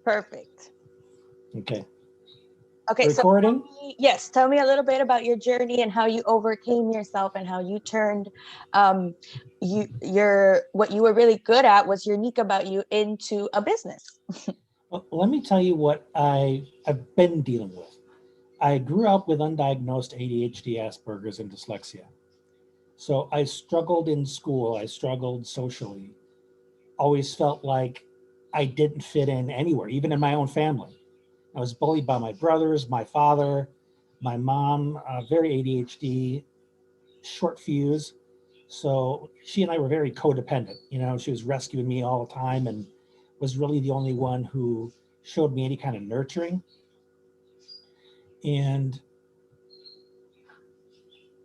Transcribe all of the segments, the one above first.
Perfect. Okay. Okay, so Recording? tell me a little bit about your journey and how you overcame yourself and how you turned what you were really good at, what's unique about you, into a business. Well, let me tell you what I've been dealing with. I grew up with undiagnosed ADHD, Asperger's, and dyslexia. So I struggled in school, I struggled socially, always felt like I didn't fit in anywhere, even in my own family. I was bullied by my brothers, my father, my mom, very ADHD, short fuse. So she and I were very codependent. You know, she was rescuing me all the time and was really the only one who showed me any kind of nurturing. And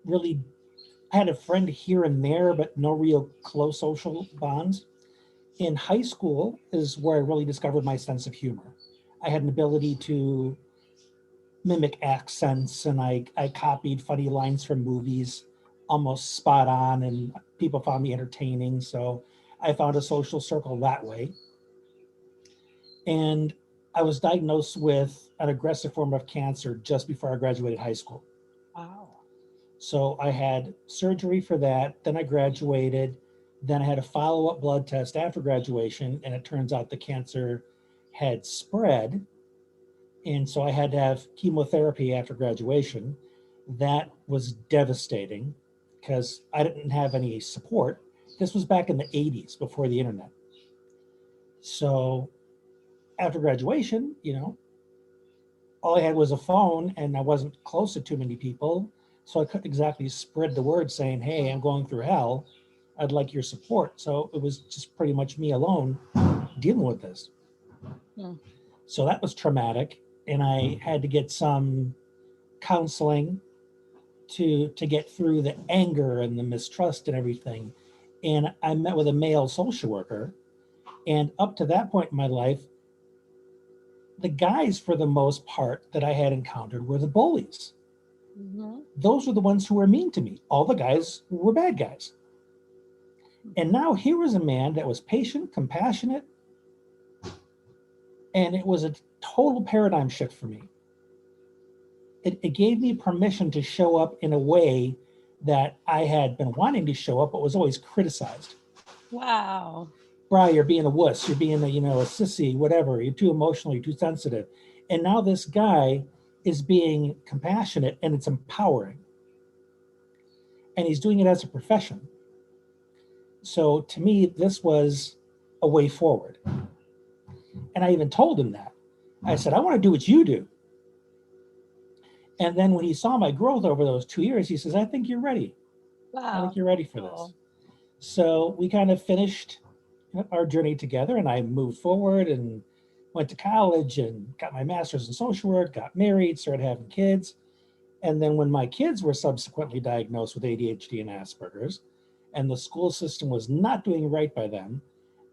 really, I had a friend here and there, but no real close social bonds. In high school is where I really discovered my sense of humor. I had an ability to mimic accents, and I copied funny lines from movies almost spot on, and people found me entertaining. So I found a social circle that way. And I was diagnosed with an aggressive form of cancer just before I graduated high school. Wow. So I had surgery for that. Then I graduated. Then I had a follow up blood test after graduation, and it turns out the cancer had spread. And so I had to have chemotherapy after graduation. That was devastating because I didn't have any support. This was back in the 80s before the internet. So after graduation, you know, all I had was a phone and I wasn't close to too many people. So I couldn't exactly spread the word saying, hey, I'm going through hell. I'd like your support. So it was just pretty much me alone dealing with this. Hmm. So that was traumatic. And I had to get some counseling to get through the anger and the mistrust and everything. And I met with a male social worker. And up to that point in my life, the guys, for the most part, that I had encountered were the bullies. Mm-hmm. Those were the ones who were mean to me. All the guys were bad guys. And now here was a man that was patient, compassionate, and it was a total paradigm shift for me. It gave me permission to show up in a way that I had been wanting to show up, but was always criticized. Wow. Bri, you're being a wuss, you're being a sissy, whatever, you're too emotional, you're too sensitive. And now this guy is being compassionate and it's empowering. And he's doing it as a profession. So to me, this was a way forward. And I even told him that. I said, I want to do what you do. And then when he saw my growth over those 2 years, he says, I think you're ready. I think Wow. you're ready for this. So we kind of finished our journey together, and I moved forward and went to college and got my master's in social work, got married, started having kids. And then when my kids were subsequently diagnosed with ADHD and Asperger's, and the school system was not doing right by them,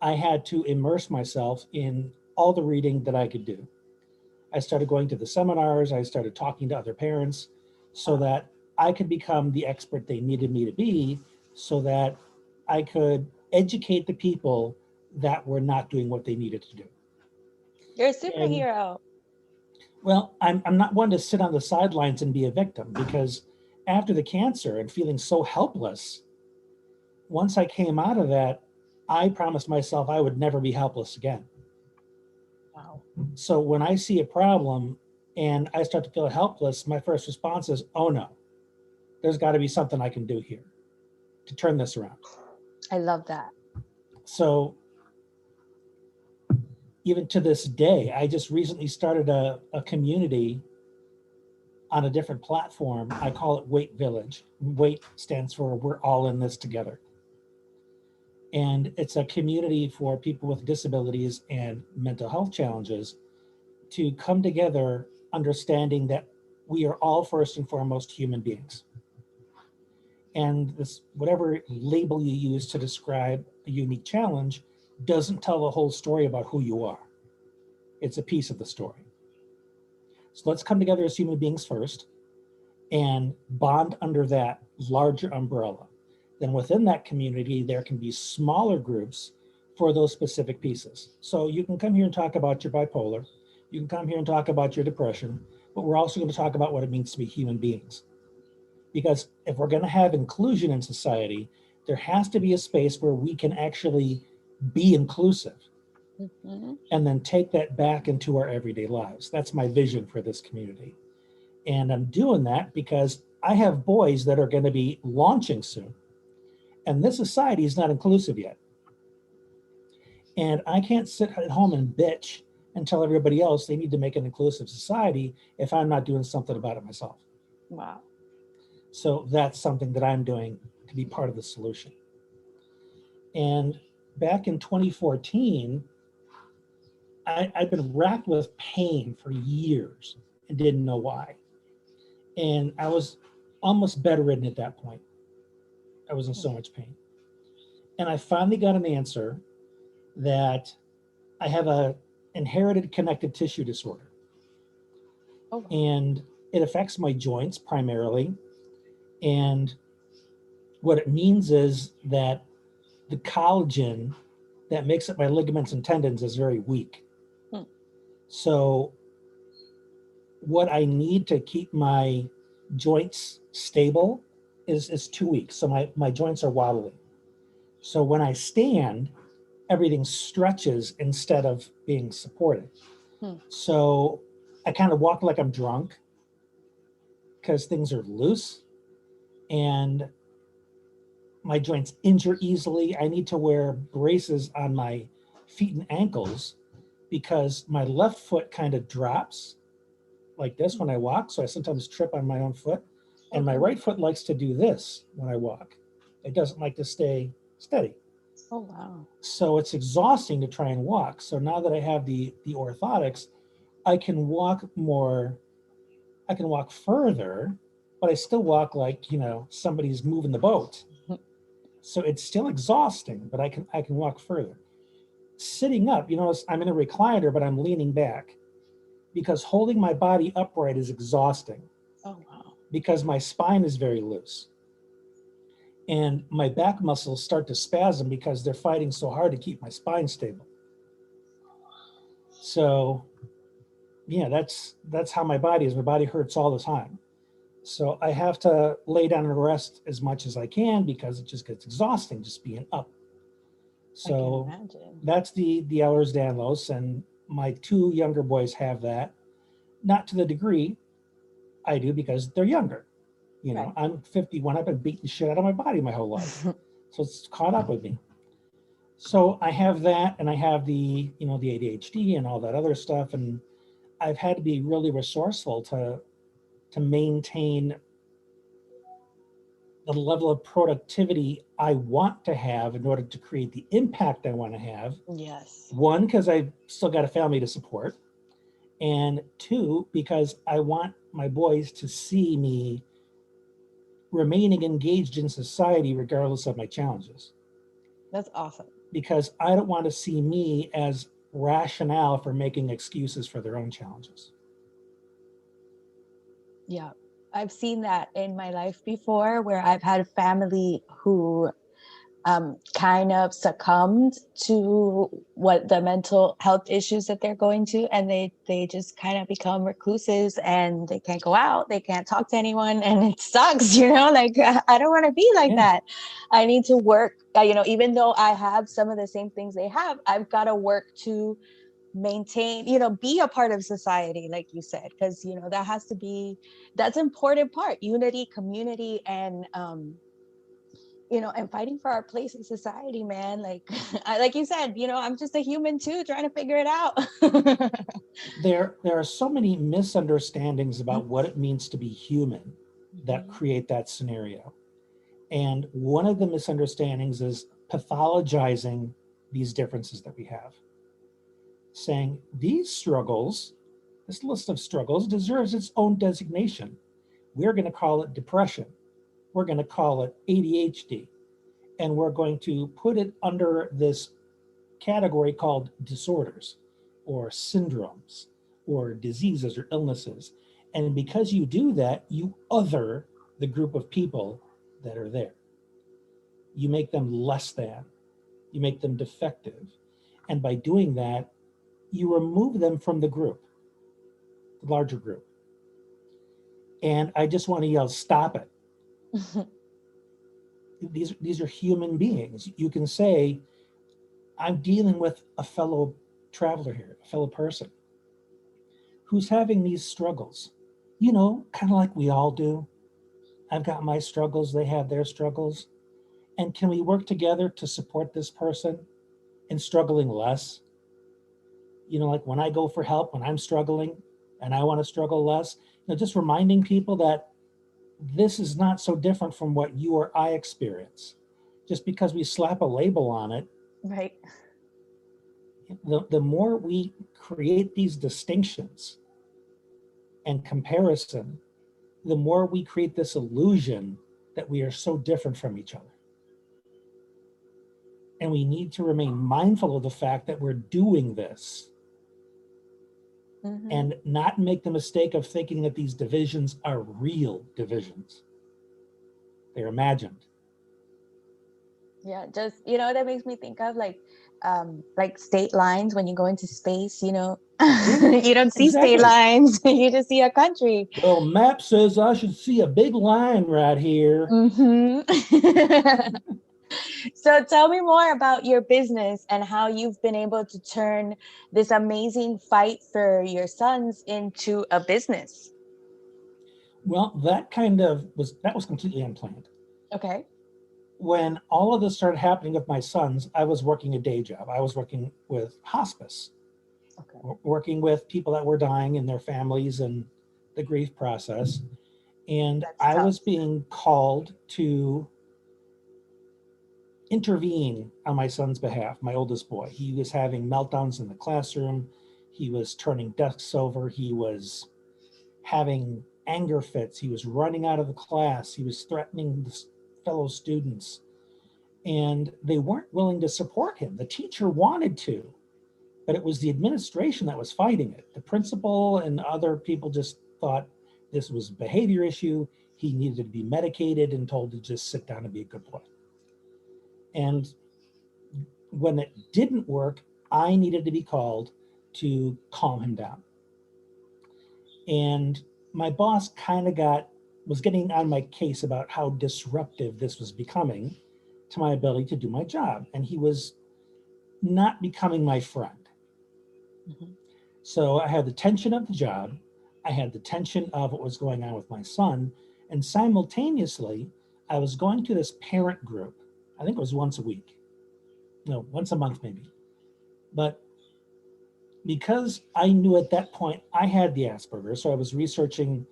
I had to immerse myself in all the reading that I could do. I started going to the seminars, I started talking to other parents so that I could become the expert they needed me to be so that I could educate the people that were not doing what they needed to do. You're a And superhero. well, I'm not one to sit on the sidelines and be a victim because after the cancer and feeling so helpless, once I came out of that, I promised myself I would never be helpless again. Wow. So when I see a problem and I start to feel helpless, my first response is, oh no, there's got to be something I can do here to turn this around. I love that. So even to this day, I just recently started a community on a different platform. I call it Wait Village. Wait stands for We're All in This Together. And it's a community for people with disabilities and mental health challenges to come together, understanding that we are all first and foremost human beings. And this, whatever label you use to describe a unique challenge, doesn't tell the whole story about who you are. It's a piece of the story. So let's come together as human beings first and bond under that larger umbrella. Then within that community, there can be smaller groups for those specific pieces. So you can come here and talk about your bipolar. You can come here and talk about your depression, but we're also going to talk about what it means to be human beings. Because if we're going to have inclusion in society, there has to be a space where we can actually be inclusive Mm-hmm. and then take that back into our everyday lives. That's my vision for this community. And I'm doing that because I have boys that are going to be launching soon. And this society is not inclusive yet. And I can't sit at home and bitch and tell everybody else they need to make an inclusive society if I'm not doing something about it myself. Wow. So that's something that I'm doing to be part of the solution. And back in 2014, I'd been racked with pain for years and didn't know why. And I was almost bedridden at that point. I was in so much pain. And I finally got an answer that I have a inherited connective tissue disorder. Oh, wow. And it affects my joints primarily. And what it means is that the collagen that makes up my ligaments and tendons is very weak. Hmm. So what I need to keep my joints stable is 2 weeks. So my joints are wobbly. So when I stand, everything stretches instead of being supported. Hmm. So I kind of walk like I'm drunk because things are loose and my joints injure easily. I need to wear braces on my feet and ankles because my left foot kind of drops like this when I walk. So I sometimes trip on my own foot. And my right foot likes to do this when I walk. It doesn't like to stay steady. Oh, wow. So it's exhausting to try and walk. So now that I have the orthotics, I can walk more, I can walk further, but I still walk like, somebody's moving the boat. So it's still exhausting, but I can walk further. Sitting up, I'm in a recliner, but I'm leaning back because holding my body upright is exhausting Oh, wow. because my spine is very loose. And my back muscles start to spasm because they're fighting so hard to keep my spine stable. So yeah, that's how my body is. My body hurts all the time. So I have to lay down and rest as much as I can because it just gets exhausting just being up. So I can imagine. that's the Ehlers-Danlos, and my two younger boys have that. Not to the degree I do because they're younger. Right. I'm 51. I've been beating the shit out of my body my whole life. So it's caught up with me. So I have that, and I have the ADHD and all that other stuff. And I've had to be really resourceful to maintain the level of productivity I want to have in order to create the impact I want to have. Yes. One, because I've still got a family to support. And two, because I want my boys to see me remaining engaged in society regardless of my challenges. That's awesome. Because I don't want to see me as rationale for making excuses for their own challenges. Yeah. I've seen that in my life before where I've had family who kind of succumbed to what the mental health issues that they're going to, and they just kind of become recluses and they can't go out, they can't talk to anyone, and it sucks, like I don't want to be like that. I need to work, even though I have some of the same things they have, I've got to work to maintain, be a part of society, like you said, because that has to be, that's important part, unity, community, and and fighting for our place in society, man. Like like you said, I'm just a human too, trying to figure it out. There are so many misunderstandings about what it means to be human that create that scenario. And one of the misunderstandings is pathologizing these differences that we have, saying these struggles, this list of struggles deserves its own designation. We're going to call it depression. We're going to call it ADHD. And we're going to put it under this category called disorders or syndromes or diseases or illnesses. And because you do that, you other the group of people that are there. You make them less than. You make them defective. And by doing that, you remove them from the group, the larger group. And I just want to yell, stop it. These are human beings. You can say, I'm dealing with a fellow traveler here, a fellow person who's having these struggles, kind of like we all do. I've got my struggles, they have their struggles. And can we work together to support this person in struggling less? Like when I go for help, when I'm struggling and I want to struggle less, just reminding people that this is not so different from what you or I experience. Just because we slap a label on it, Right. The more we create these distinctions and comparison, the more we create this illusion that we are so different from each other. And we need to remain mindful of the fact that we're doing this and not make the mistake of thinking that these divisions are real divisions. They're imagined. Yeah, just that makes me think of like state lines when you go into space, you don't see state Exactly. lines, you just see a country. Well, map says I should see a big line right here. So tell me more about your business and how you've been able to turn this amazing fight for your sons into a business. Well, that was completely unplanned. Okay. When all of this started happening with my sons, I was working a day job. I was working with hospice, Okay. working with people that were dying and their families and the grief process. And That's I tough. was being called to intervene on my son's behalf, my oldest boy. He was having meltdowns in the classroom. He was turning desks over. He was having anger fits. He was running out of the class. He was threatening the fellow students. And they weren't willing to support him. The teacher wanted to, but it was the administration that was fighting it. The principal and other people just thought this was a behavior issue. He needed to be medicated and told to just sit down and be a good boy. And when it didn't work, I needed to be called to calm him down. And my boss kind of was getting on my case about how disruptive this was becoming to my ability to do my job. And he was not becoming my friend. Mm-hmm. So I had the tension of the job. I had the tension of what was going on with my son. And simultaneously, I was going to this parent group. I think it was once a week. No, once a month maybe. But because I knew at that point I had the Asperger's, so I was researching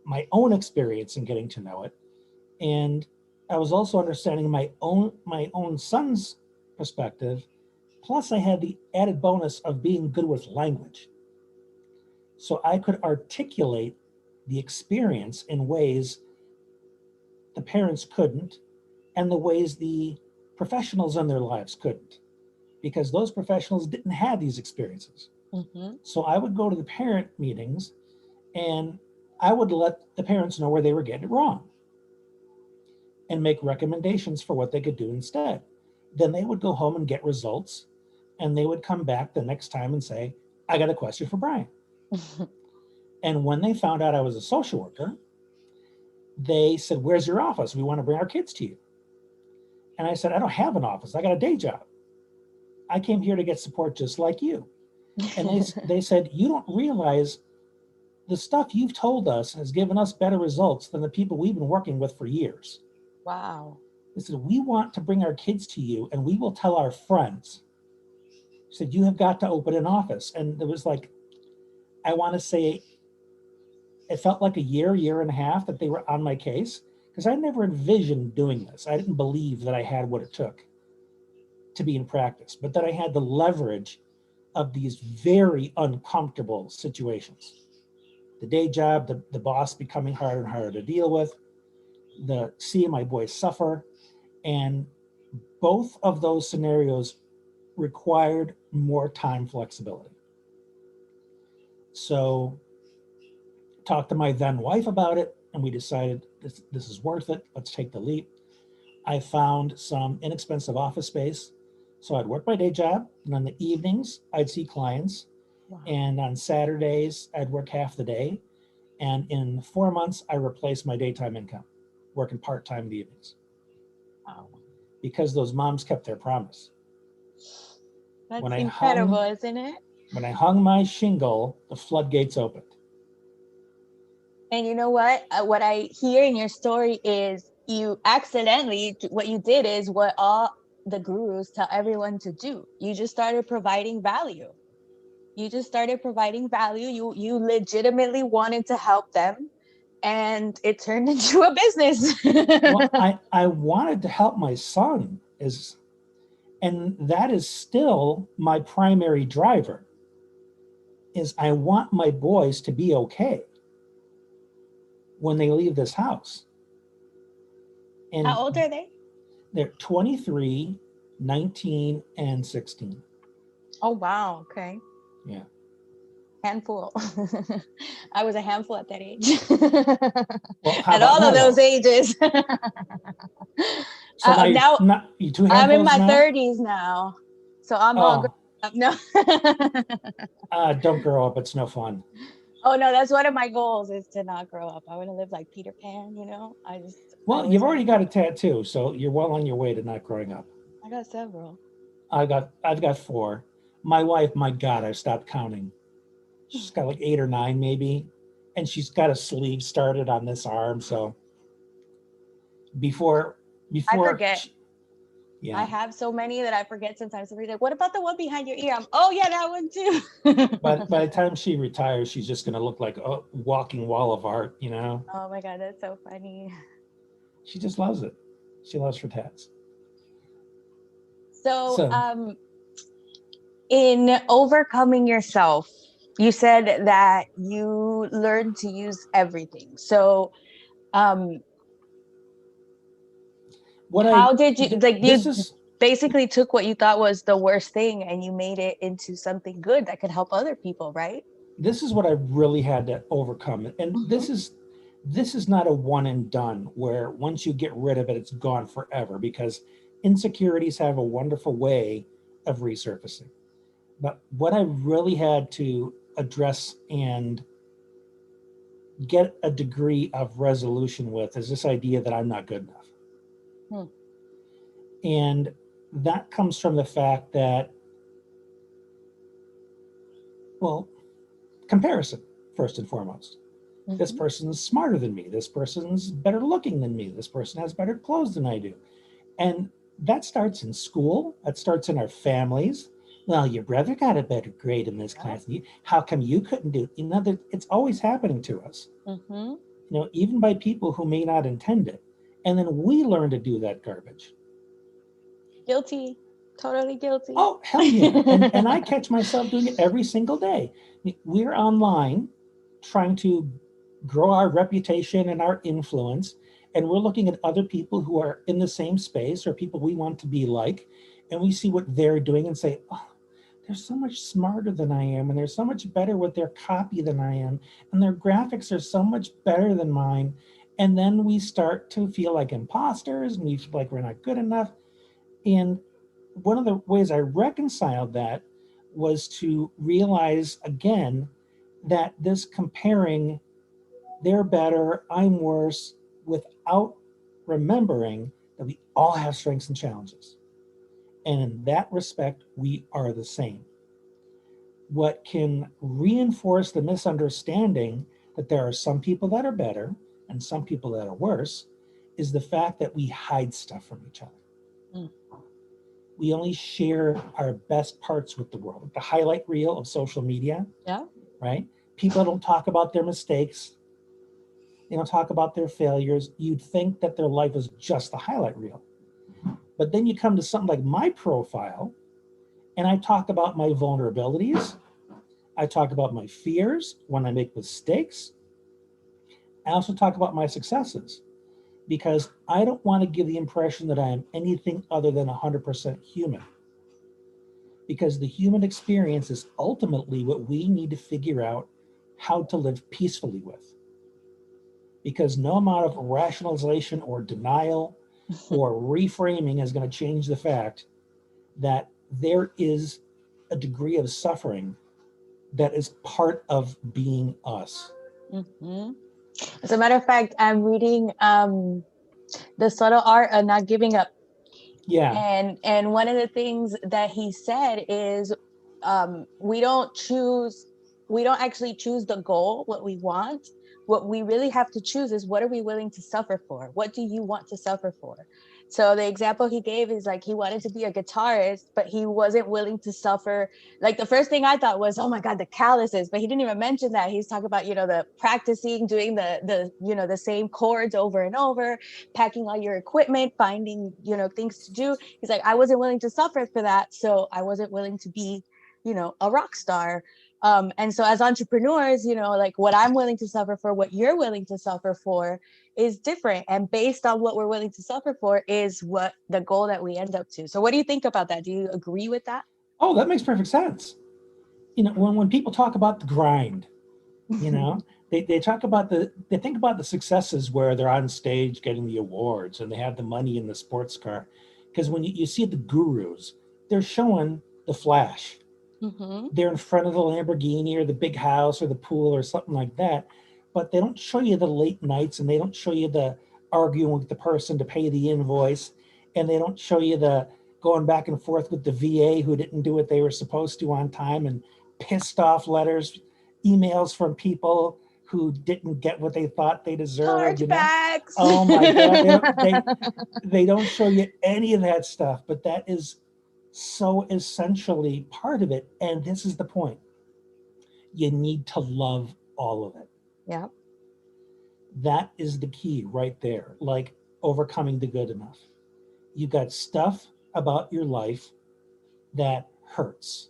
my own experience and getting to know it. And I was also understanding my own son's perspective. Plus, I had the added bonus of being good with language. So I could articulate the experience in ways the parents couldn't, and the ways the professionals in their lives couldn't, because those professionals didn't have these experiences. Mm-hmm. So I would go to the parent meetings and I would let the parents know where they were getting it wrong and make recommendations for what they could do instead. Then they would go home and get results, and they would come back the next time and say, I got a question for Brian. And when they found out I was a social worker, they said, where's your office? We want to bring our kids to you. And I said, I don't have an office. I got a day job. I came here to get support just like you. And they said, you don't realize the stuff you've told us has given us better results than the people we've been working with for years. Wow. They said, we want to bring our kids to you and we will tell our friends. They said, you have got to open an office. And it was like, I want to say, it felt like a year and a half that they were on my case, because I never envisioned doing this. I didn't believe that I had what it took to be in practice, but that I had the leverage of these very uncomfortable situations. The day job, the boss becoming harder and harder to deal with, the seeing my boys suffer. And both of those scenarios required more time flexibility. So talked to my then wife about it, and we decided this is worth it. Let's take the leap. I found some inexpensive office space So I'd work my day job, and on the evenings, I'd see clients. Wow. And on Saturdays, I'd work half the day. And in 4 months, I replaced my daytime income, working part-time in the evenings, Wow. because those moms kept their promise. When That's I incredible, hung isn't it? when I hung my shingle, the floodgates opened. And you know what I hear in your story is you accidentally, what you did is what all the gurus tell everyone to do. You just started providing value. You just started providing value. You legitimately wanted to help them, and it turned into a business. Well, I wanted to help my son, and that is still my primary driver, is I want my boys to be okay when they leave this house. And How old are they? they're 23, 19, and 16. Oh, wow. Okay. Yeah. Handful. I was a handful at that age. Well, how At about all of now, those though? ages. So now you're Now not, you two I'm in handfuls my now? 30s now. So I'm all grown Oh, up. No. don't grow up. It's no fun. Oh no, that's one of my goals is to not grow up. I want to live like Peter Pan, you know? I Well, always you've want already got a tattoo, so you're well on your way to not growing up. I got several. I've got four. My wife, my God, I've stopped counting. She's got like 8 or 9 maybe, and she's got a sleeve started on this arm. So before I before forget. she, I yeah. have so many that I forget sometimes. Somebody's like, what about the one behind your ear? Oh yeah, that one too. By the time she retires, she's just gonna look like a walking wall of art. Oh my God, that's so funny. She just loves it. She loves her tats. So, So in overcoming yourself, you said that you learned to use everything. So, um, what I how did you like this you is basically took what you thought was the worst thing and you made it into something good that could help other people, right? this is what I really had to overcome. And Mm-hmm. this is not a one and done where once you get rid of it, it's gone forever, because insecurities have a wonderful way of resurfacing. But what I really had to address and get a degree of resolution with is this idea that I'm not good enough. Hmm. And that comes from the fact that, well, comparison, first and foremost. This Mm-hmm. person's smarter than me. This person's better looking than me. This person has better clothes than I do. And that starts in school, that starts in our families. Well, your brother got a better grade in this Yeah. class than you. How come you couldn't do it? It's always happening to us, Mm-hmm. even by people who may not intend it. And then we learn to do that garbage. Guilty. Totally guilty. Oh, hell yeah. And I catch myself doing it every single day. We're online trying to grow our reputation and our influence. And we're looking at other people who are in the same space or people we want to be like. And we see what they're doing and say, oh, they're so much smarter than I am. And they're so much better with their copy than I am. And their graphics are so much better than mine. And then we start to feel like imposters and we feel like we're not good enough. And one of the ways I reconciled that was to realize again that this comparing, they're better, I'm worse, without remembering that we all have strengths and challenges. And in that respect, we are the same. What can reinforce the misunderstanding that there are some people that are better and some people that are worse is the fact that we hide stuff from each other. Mm. We only share our best parts with the world. The highlight reel of social media, Yeah. right? People don't talk about their mistakes. They don't talk about their failures. You'd think that their life is just the highlight reel. But then you come to something like my profile, and I talk about my vulnerabilities. I talk about my fears when I make mistakes. I also talk about my successes because I don't want to give the impression that I am anything other than 100% human. Because the human experience is ultimately what we need to figure out how to live peacefully with. Because no amount of rationalization or denial or reframing is going to change the fact that there is a degree of suffering that is part of being us. Hmm. As a matter of fact, I'm reading The Subtle Art of Not Giving Up. Yeah. And one of the things that he said is we don't actually choose the goal, what we want. What we really have to choose is, what are we willing to suffer for? What do you want to suffer for? So the example he gave is like, he wanted to be a guitarist, but he wasn't willing to suffer. Like, the first thing I thought was, oh my God, the calluses, but he didn't even mention that. He's talking about, the practicing, doing the same chords over and over, packing all your equipment, finding, things to do. He's like, I wasn't willing to suffer for that, so I wasn't willing to be, a rock star. And so as entrepreneurs, like, what I'm willing to suffer for, what you're willing to suffer for is different. And based on what we're willing to suffer for is what the goal that we end up to. So what do you think about that? Do you agree with that? Oh, that makes perfect sense. When people talk about the grind, you know, they talk about they think about the successes where they're on stage getting the awards and they have the money in the sports car. Because when you see the gurus, they're showing the flash. Mm-hmm. They're in front of the Lamborghini or the big house or the pool or something like that, but they don't show you the late nights, and they don't show you the arguing with the person to pay the invoice, and they don't show you the going back and forth with the VA who didn't do what they were supposed to on time, and pissed off letters, emails from people who didn't get what they thought they deserved. Chargebacks. Oh my God, they don't show you any of that stuff, but that is so essentially part of it. And this is the point: you need to love all of it. Yeah. That is the key right there. Like overcoming the good enough. You got stuff about your life that hurts.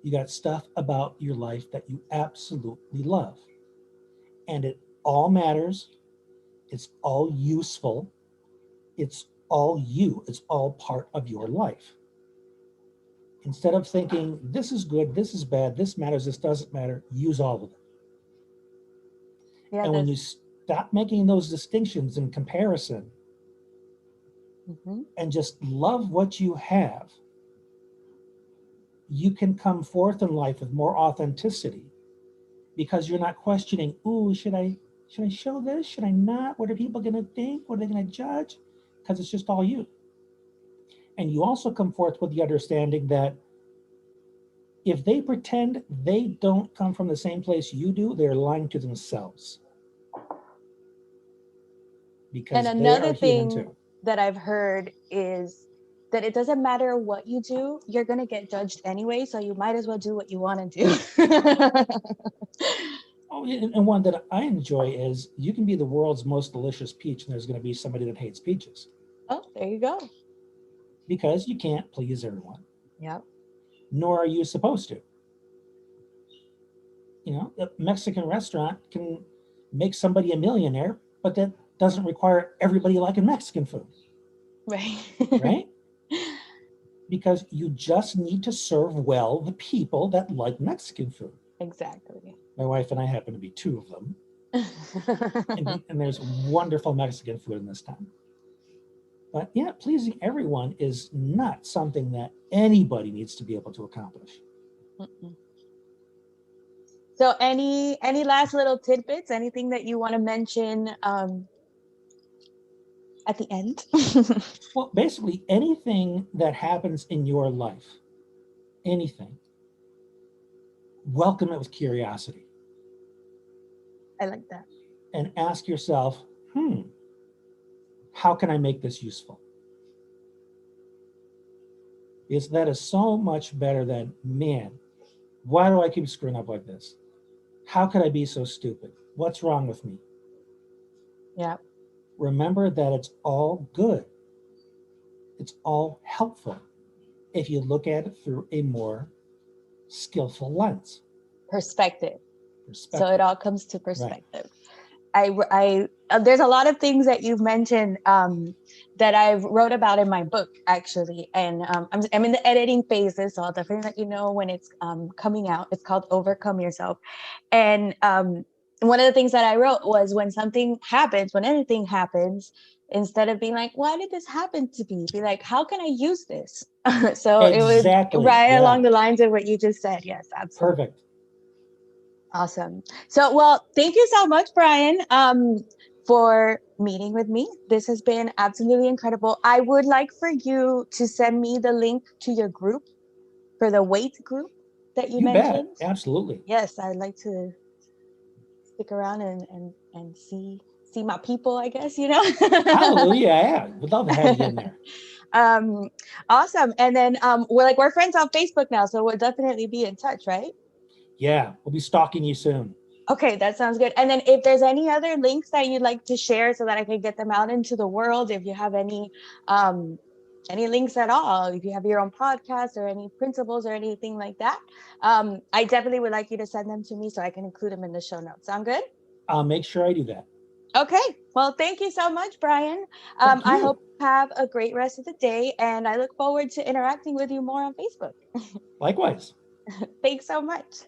You got stuff about your life that you absolutely love. And it all matters. It's all useful. It's all you. It's all part of your life. Instead of thinking, this is good, this is bad, this matters, this doesn't matter, use all of it. Yeah. And when you stop making those distinctions in comparison, Mm-hmm. and just love what you have, you can come forth in life with more authenticity, because you're not questioning, ooh, should I show this? Should I not? What are people gonna think? What are they gonna judge? Because it's just all you. And you also come forth with the understanding that if they pretend they don't come from the same place you do, they're lying to themselves. And Because they are another human thing too. that I've heard is that it doesn't matter what you do, you're going to get judged anyway. So you might as well do what you want to do. Oh, and one that I enjoy is, you can be the world's most delicious peach, and there's going to be somebody that hates peaches, Oh, there you go. because you can't please everyone, Yep. nor are you supposed to. A Mexican restaurant can make somebody a millionaire, but that doesn't require everybody liking Mexican food, Right. right? Because you just need to serve well the people that like Mexican food. Exactly. My wife and I happen to be two of them. And there's wonderful Mexican food in this town. But yeah, pleasing everyone is not something that anybody needs to be able to accomplish. Mm-mm. So any last little tidbits, anything that you want to mention at the end? Well, basically, anything that happens in your life, anything, welcome it with curiosity, I like that. and ask yourself, how can I make this useful? Because that is so much better than, man, why do I keep screwing up like this? How could I be so stupid? What's wrong with me? Yeah. Remember that it's all good. It's all helpful if you look at it through a more skillful lens. Perspective. So it all comes to perspective. Right. There's a lot of things that you've mentioned that I've wrote about in my book, actually, and I'm in the editing phases, so I'll definitely let you know when it's coming out. It's called Overcome Yourself, and one of the things that I wrote was, when something happens, when anything happens, instead of being like, why did this happen to me? Be like, how can I use this? So it was Exactly. right Yeah. along the lines of what you just said. Yes, absolutely. Perfect. Awesome. So, well, thank you so much, Brian, for meeting with me. This has been absolutely incredible. I would like for you to send me the link to your group, for the weight group that you You bet. mentioned. Absolutely. Yes, I'd like to stick around and see my people, I guess, you know. Hallelujah. Yeah. Would love to have you in there. um awesome. And then we're friends on Facebook now, so we'll definitely be in touch, right? Yeah. We'll be stalking you soon. Okay, that sounds good. And then if there's any other links that you'd like to share so that I can get them out into the world, if you have any links at all, if you have your own podcast or any principles or anything like that, I definitely would like you to send them to me so I can include them in the show notes. Sound good? I'll make sure I do that. Okay. Well, thank you so much, Brian. Thank I hope you. you have a great rest of the day, and I look forward to interacting with you more on Facebook. Likewise. Thanks so much.